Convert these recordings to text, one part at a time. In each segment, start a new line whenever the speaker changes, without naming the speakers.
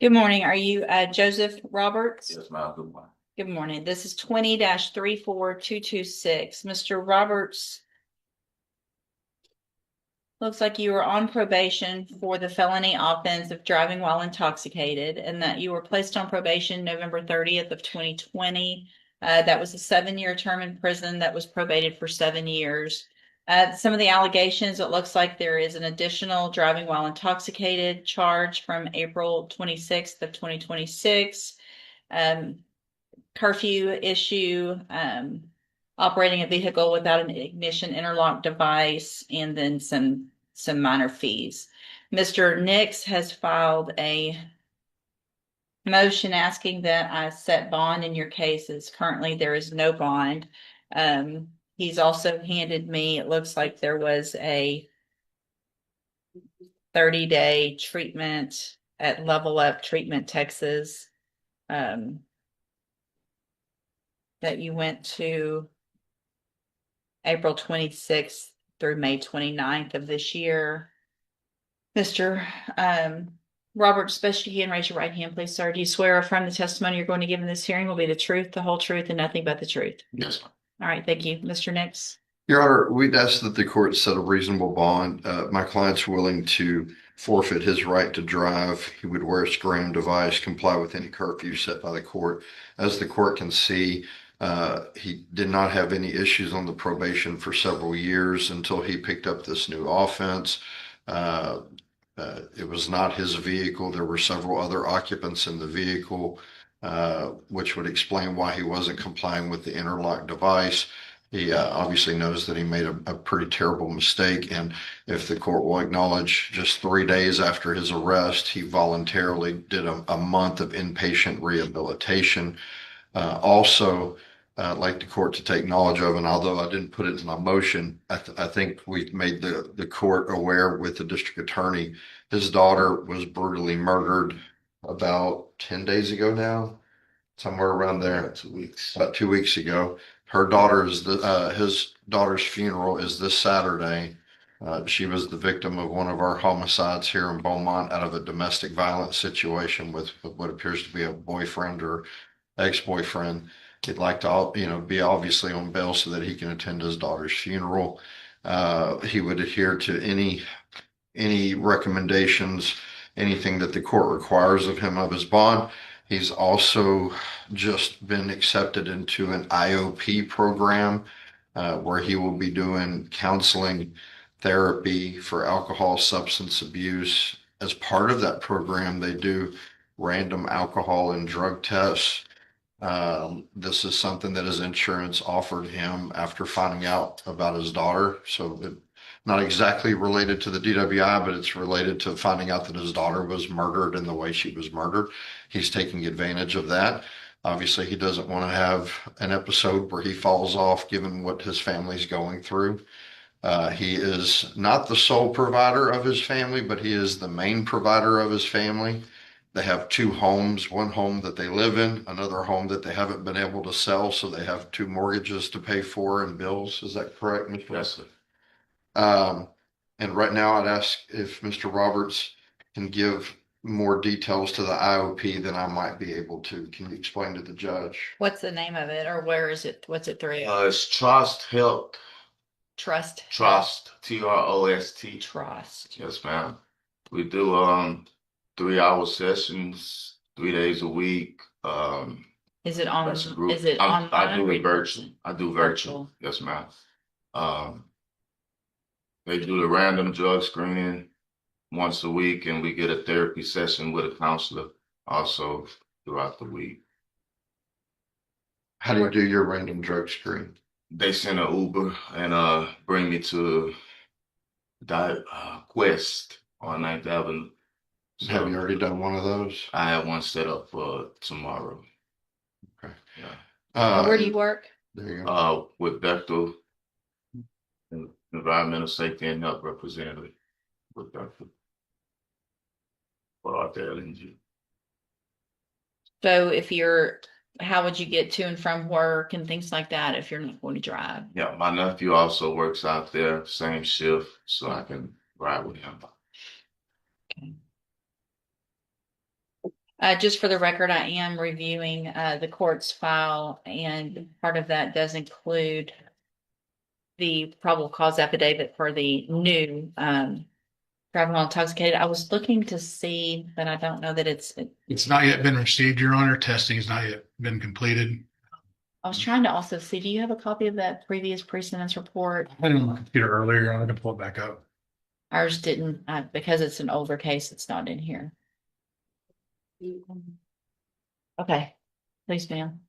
Good morning. Are you Joseph Roberts?
Yes, ma'am. Good morning.
Good morning. This is 20-34226. Mr. Roberts, looks like you were on probation for the felony offense of driving while intoxicated, and that you were placed on probation November 30th of 2020. That was a 7-year term in prison that was probated for 7 years. Some of the allegations, it looks like there is an additional driving while intoxicated charge from April 26th of 2026. Um, Curfew issue, operating a vehicle without an ignition interlock device, and then some minor fees. Mr. Nix has filed a motion asking that I set bond in your cases. Currently, there is no bond. He's also handed me, it looks like there was a 30-day treatment at Level Up Treatment Texas, that you went to April 26th through May 29th of this year. Mr. Roberts, best you can, raise your right hand, please, sir. Do you swear or affirm the testimony you're going to give in this hearing will be the truth, the whole truth, and nothing but the truth?
Yes, ma'am.
All right, thank you. Mr. Nix?
Your Honor, we'd ask that the court set a reasonable bond. My client's willing to forfeit his right to drive. He would wear a scram device, comply with any curfew set by the court. As the court can see, he did not have any issues on the probation for several years until he picked up this new offense. It was not his vehicle. There were several other occupants in the vehicle, which would explain why he wasn't complying with the interlock device. He obviously knows that he made a pretty terrible mistake. And if the court will acknowledge, just 3 days after his arrest, he voluntarily did a month of inpatient rehabilitation. Also, I'd like the court to take knowledge of, and although I didn't put it in my motion, I think we made the court aware with the district attorney. His daughter was brutally murdered about 10 days ago now, somewhere around there.
2 weeks.
About 2 weeks ago. His daughter's funeral is this Saturday. She was the victim of one of our homicides here in Beaumont out of a domestic violence situation with what appears to be a boyfriend or ex-boyfriend. He'd like to, be obviously on bail so that he can attend his daughter's funeral. He would adhere to any recommendations, anything that the court requires of him of his bond. He's also just been accepted into an IOP program where he will be doing counseling therapy for alcohol substance abuse. As part of that program, they do random alcohol and drug tests. This is something that his insurance offered him after finding out about his daughter. So not exactly related to the DWI, but it's related to finding out that his daughter was murdered in the way she was murdered. He's taking advantage of that. Obviously, he doesn't want to have an episode where he falls off given what his family's going through. He is not the sole provider of his family, but he is the main provider of his family. They have two homes, one home that they live in, another home that they haven't been able to sell. So they have two mortgages to pay for and bills. Is that correct, Mr.
Yes, sir.
And right now I'd ask if Mr. Roberts can give more details to the IOP than I might be able to. Can you explain to the judge?
What's the name of it, or where is it? What's it through?
It's Trust Health.
Trust.
Trust. TROST.
Trust.
Yes, ma'am. We do 3-hour sessions, 3 days a week.
Is it on?
That's a group.
Is it
I do
online?
it virtual. I do virtual. Yes, ma'am. They do the random drug screening once a week, and we get a therapy session with a counselor also throughout the week.
How do you do your random drug screen?
They send an Uber and bring me to Quest on 9th Avenue. So
Have you already done one of those?
I have one set up for tomorrow.
Okay.
Yeah.
Where do you work?
There you go.
With Bechtel, Environmental Safety and Health Representative with Bechtel. For our LNG.
So how would you get to and from work and things like that if you're not going to drive?
Yeah, my nephew also works out there, same shift, so I can ride with him.
Okay. Just for the record, I am reviewing the court's file, and part of that does include the probable cause affidavit for the new driving while intoxicated. I was looking to see, but I don't know that
It's not yet been received, Your Honor. Testing has not yet been completed.
I was trying to also see, do you have a copy of that previous pre-sentence report?
I had it on my computer earlier, Your Honor, to pull it back up.
Ours didn't, because it's an older case, it's not in here. Okay, please, ma'am.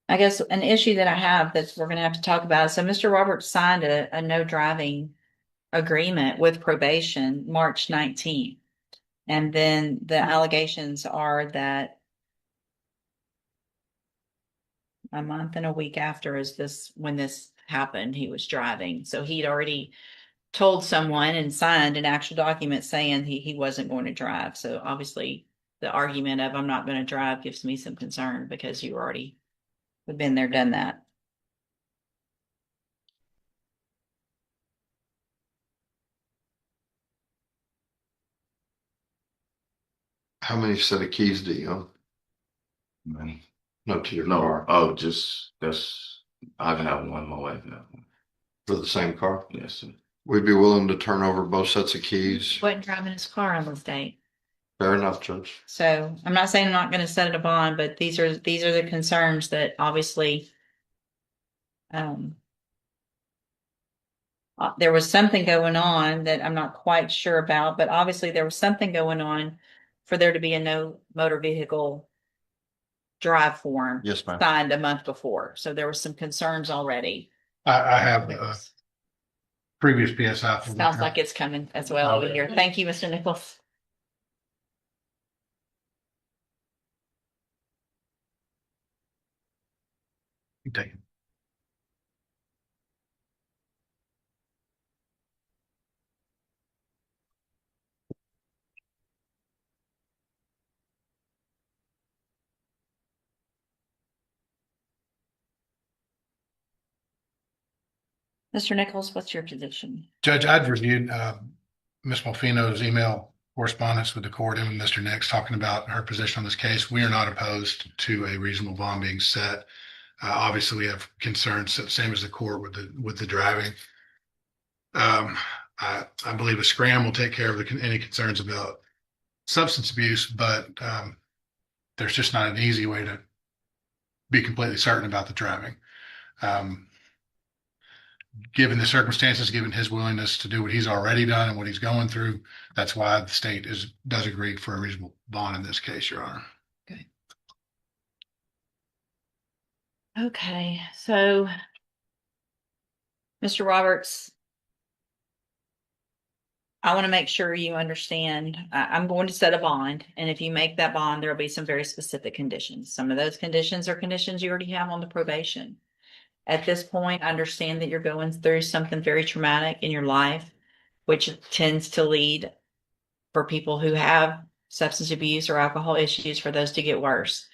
I guess an issue that I have that we're gonna have to talk about. So Mr. Roberts signed a no driving agreement with probation March 19th. And then the allegations are that a month and a week after when this happened, he was driving. So he'd already told someone and signed an actual document saying he wasn't going to drive. So obviously the argument of I'm not going to drive gives me some concern because you already have been there, done that.
How many set of keys do you own?
Man.
No, to your
No,
car.
oh, I can have one, my wife can have one.
For the same car?
Yes, sir.
We'd be willing to turn over both sets of keys.
Wasn't driving his car on this date.
Fair enough, Judge.
So I'm not saying I'm not going to set it a bond, but these are the concerns that obviously there was something going on that I'm not quite sure about, but obviously there was something going on for there to be a no motor vehicle drive form
Yes, ma'am.
signed a month before. So there were some concerns already.
I have previous PSI.
Sounds like it's coming as well over here. Thank you, Mr. Nichols.
Take it.
Mr. Nichols, what's your position?
Judge, I'd reviewed Ms. Molfino's email correspondence with the court and with Mr. Nix talking about her position on this case. We are not opposed to a reasonable bond being set. Obviously, we have concerns, same as the court with the driving. I believe a scram will take care of any concerns about substance abuse, but there's just not an easy way to be completely certain about the driving. Given the circumstances, given his willingness to do what he's already done and what he's going through, that's why the state does agree for a reasonable bond in this case, Your Honor.
Okay, so Mr. Roberts, I want to make sure you understand, I'm going to set a bond, and if you make that bond, there'll be some very specific conditions. Some of those conditions are conditions you already have on the probation. At this point, I understand that you're going through something very traumatic in your life, which tends to lead for people who have substance abuse or alcohol issues for those to get worse.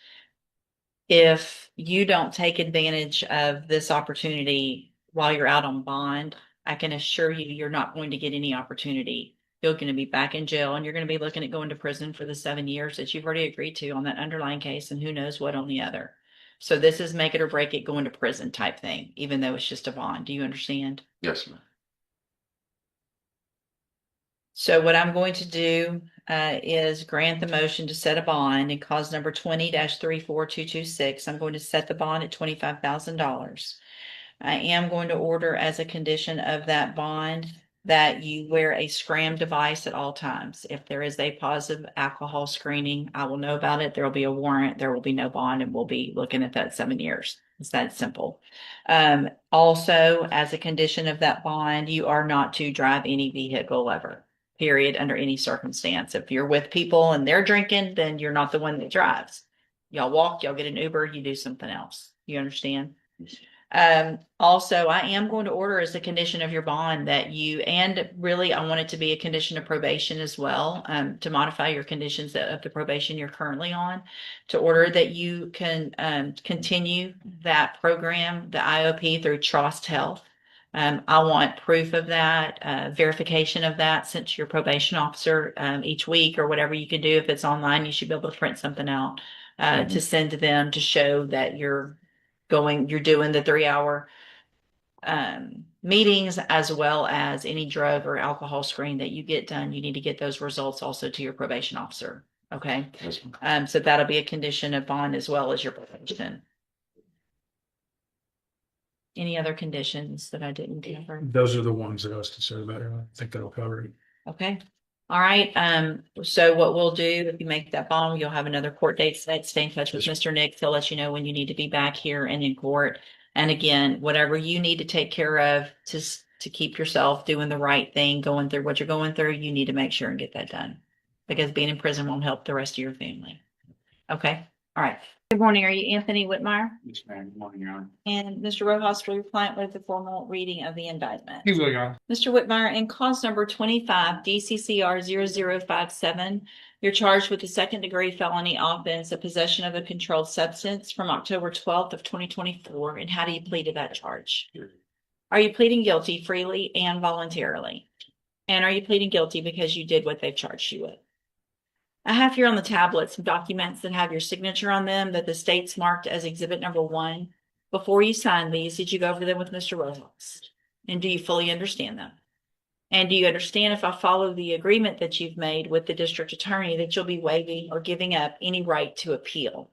If you don't take advantage of this opportunity while you're out on bond, I can assure you, you're not going to get any opportunity. You're going to be back in jail and you're going to be looking at going to prison for the 7 years that you've already agreed to on that underlying case and who knows what on the other. So this is make it or break it, going to prison type thing, even though it's just a bond. Do you understand?
Yes, ma'am.
So what I'm going to do is grant the motion to set a bond in cause number 20-34226. I'm going to set the bond at $25,000. I am going to order as a condition of that bond that you wear a scram device at all times. If there is a positive alcohol screening, I will know about it. There will be a warrant. There will be no bond, and we'll be looking at that 7 years. It's that simple. Also, as a condition of that bond, you are not to drive any vehicle ever, period, under any circumstance. If you're with people and they're drinking, then you're not the one that drives. Y'all walk, y'all get an Uber, you do something else. You understand? Also, I am going to order as a condition of your bond that you, and really, I want it to be a condition of probation as well, to modify your conditions of the probation you're currently on, to order that you can, continue that program, the IOP through Trust Health. I want proof of that, verification of that sent to your probation officer, each week or whatever you can do. If it's online, you should be able to print something out, to send to them to show that you're doing the 3 hour meetings, as well as any drug or alcohol screen that you get done. You need to get those results also to your probation officer. Okay.
Yes, ma'am.
So that'll be a condition of bond as well as your probation. Any other conditions that I didn't cover?
Those are the ones that I was concerned about. I think that'll cover it.
Okay. All right. So what we'll do, if you make that bond, you'll have another court date set. Stay in touch with Mr. Nick. He'll let you know when you need to be back here and in court. And again, whatever you need to take care of to keep yourself doing the right thing, going through what you're going through, you need to make sure and get that done. Because being in prison won't help the rest of your family. Okay. All right. Good morning. Are you Anthony Whitmire?
Yes, ma'am. Good morning, Your Honor.
And Mr. Rojas, will your client with the formal reading of the indictment?
He will, Your Honor.
Mr. Whitmire, in cause number 25 DCCR 0057, you're charged with the second-degree felony offense of possession of a controlled substance from October 12th of 2024. And how do you plead to that charge? Are you pleading guilty freely and voluntarily? And are you pleading guilty because you did what they've charged you with? I have here on the tablet some documents that have your signature on them that the state's marked as exhibit number 1. Before you sign these, did you go over them with Mr. Rojas? And do you fully understand them? And do you understand, if I follow the agreement that you've made with the district attorney, that you'll be waiving or giving up any right to appeal?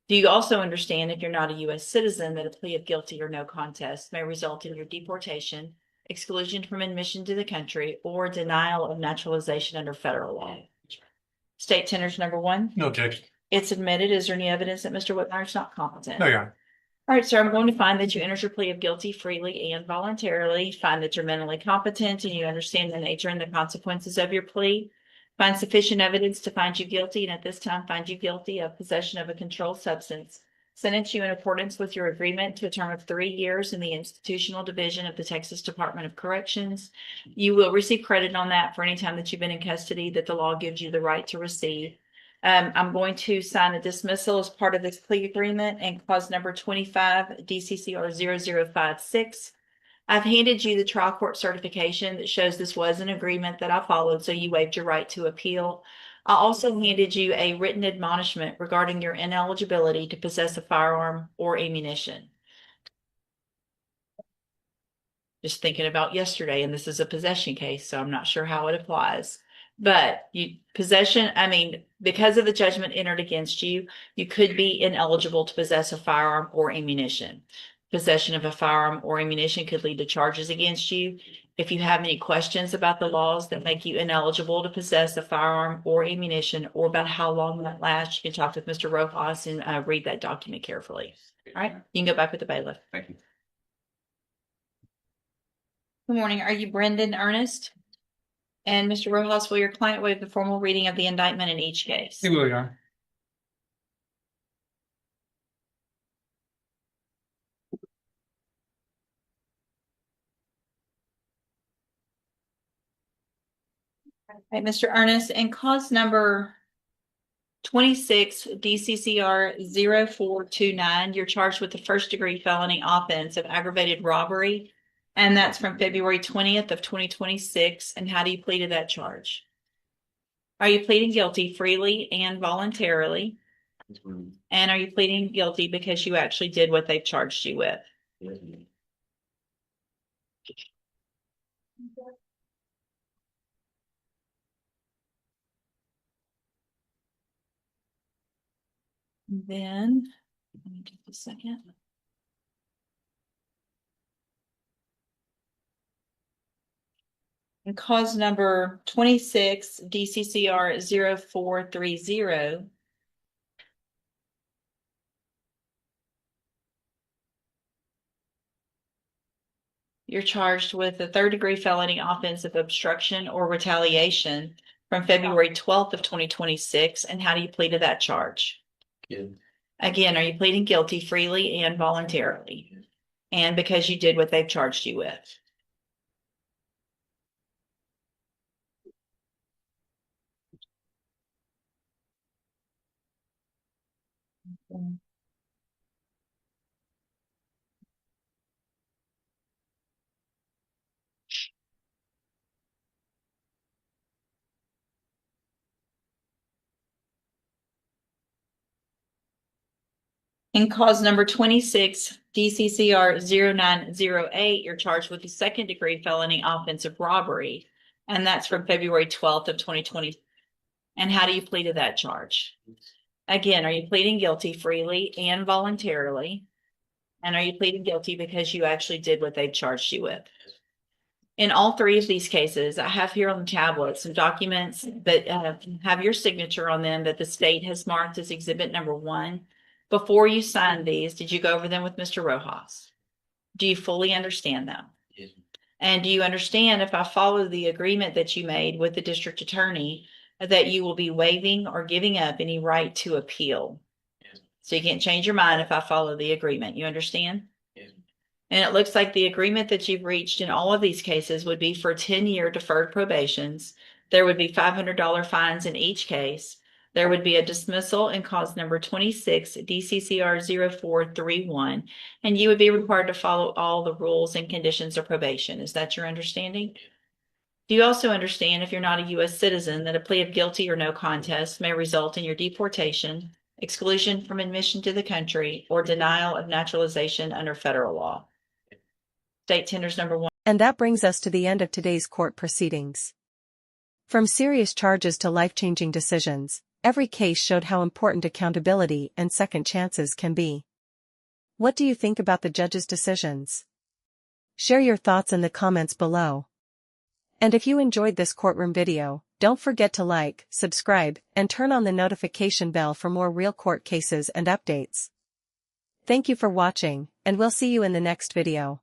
Do you also understand, if you're not a U.S. citizen, that a plea of guilty or no contest may result in your deportation, exclusion from admission to the country, or denial of naturalization under federal law? State tenders number 1.
No objection.
It's admitted. Is there any evidence that Mr. Whitmire is not competent?
No, Your Honor.
All right, sir, I'm going to find that you entered your plea of guilty freely and voluntarily, find that you're mentally competent and you understand the nature and the consequences of your plea, find sufficient evidence to find you guilty, and at this time find you guilty of possession of a controlled substance, sentence you in accordance with your agreement to a term of 3 years in the institutional division of the Texas Department of Corrections. You will receive credit on that for any time that you've been in custody that the law gives you the right to receive. I'm going to sign a dismissal as part of this plea agreement, and cause number 25 DCCR 0056. I've handed you the trial court certification that shows this was an agreement that I followed, so you waived your right to appeal. I also handed you a written admonishment regarding your ineligibility to possess a firearm or ammunition. Just thinking about yesterday, and this is a possession case, so I'm not sure how it applies. But because of the judgment entered against you, you could be ineligible to possess a firearm or ammunition. Possession of a firearm or ammunition could lead to charges against you. If you have any questions about the laws that make you ineligible to possess a firearm or ammunition, or about how long that lasts, you can talk with Mr. Rojas and read that document carefully. All right, you can go back with the bailiff.
Thank you.
Good morning. Are you Brendan Ernest? And Mr. Rojas, will your client waive the formal reading of the indictment in each case?
He will, Your Honor.
All right, Mr. Ernest, and cause number 26 DCCR 0429, you're charged with the first-degree felony offense of aggravated robbery, and that's from February 20th of 2026. And how do you plead to that charge? Are you pleading guilty freely and voluntarily? And are you pleading guilty because you actually did what they've charged you with? Then, let me just a second. And cause number 26 DCCR 0430. You're charged with a third-degree felony offense of obstruction or retaliation from February 12th of 2026. And how do you plead to that charge? Again, are you pleading guilty freely and voluntarily? And because you did what they've charged you with? In cause number 26, DCCR 0908, you're charged with a second-degree felony offensive robbery, and that's from February 12th of 2020. And how do you plead to that charge? Again, are you pleading guilty freely and voluntarily? And are you pleading guilty because you actually did what they charged you with? In all three of these cases, I have here on the tablet some documents that have your signature on them that the state has marked as exhibit number 1. Before you signed these, did you go over them with Mr. Rojas? Do you fully understand them?
Yes.
And do you understand, if I follow the agreement that you made with the district attorney, that you will be waiving or giving up any right to appeal?
Yes.
So you can't change your mind if I follow the agreement. You understand?
Yes.
And it looks like the agreement that you've reached in all of these cases would be for 10-year deferred probations. There would be $500 fines in each case. There would be a dismissal in cause number 26, DCCR 0431, and you would be required to follow all the rules and conditions of probation. Is that your understanding? Do you also understand, if you're not a U.S. citizen, that a plea of guilty or no contest may result in your deportation, exclusion from admission to the country, or denial of naturalization under federal law? State tenders number 1.
And that brings us to the end of today's court proceedings. From serious charges to life-changing decisions, every case showed how important accountability and second chances can be. What do you think about the judge's decisions? Share your thoughts in the comments below. And if you enjoyed this courtroom video, don't forget to like, subscribe, and turn on the notification bell for more real court cases and updates. Thank you for watching, and we'll see you in the next video.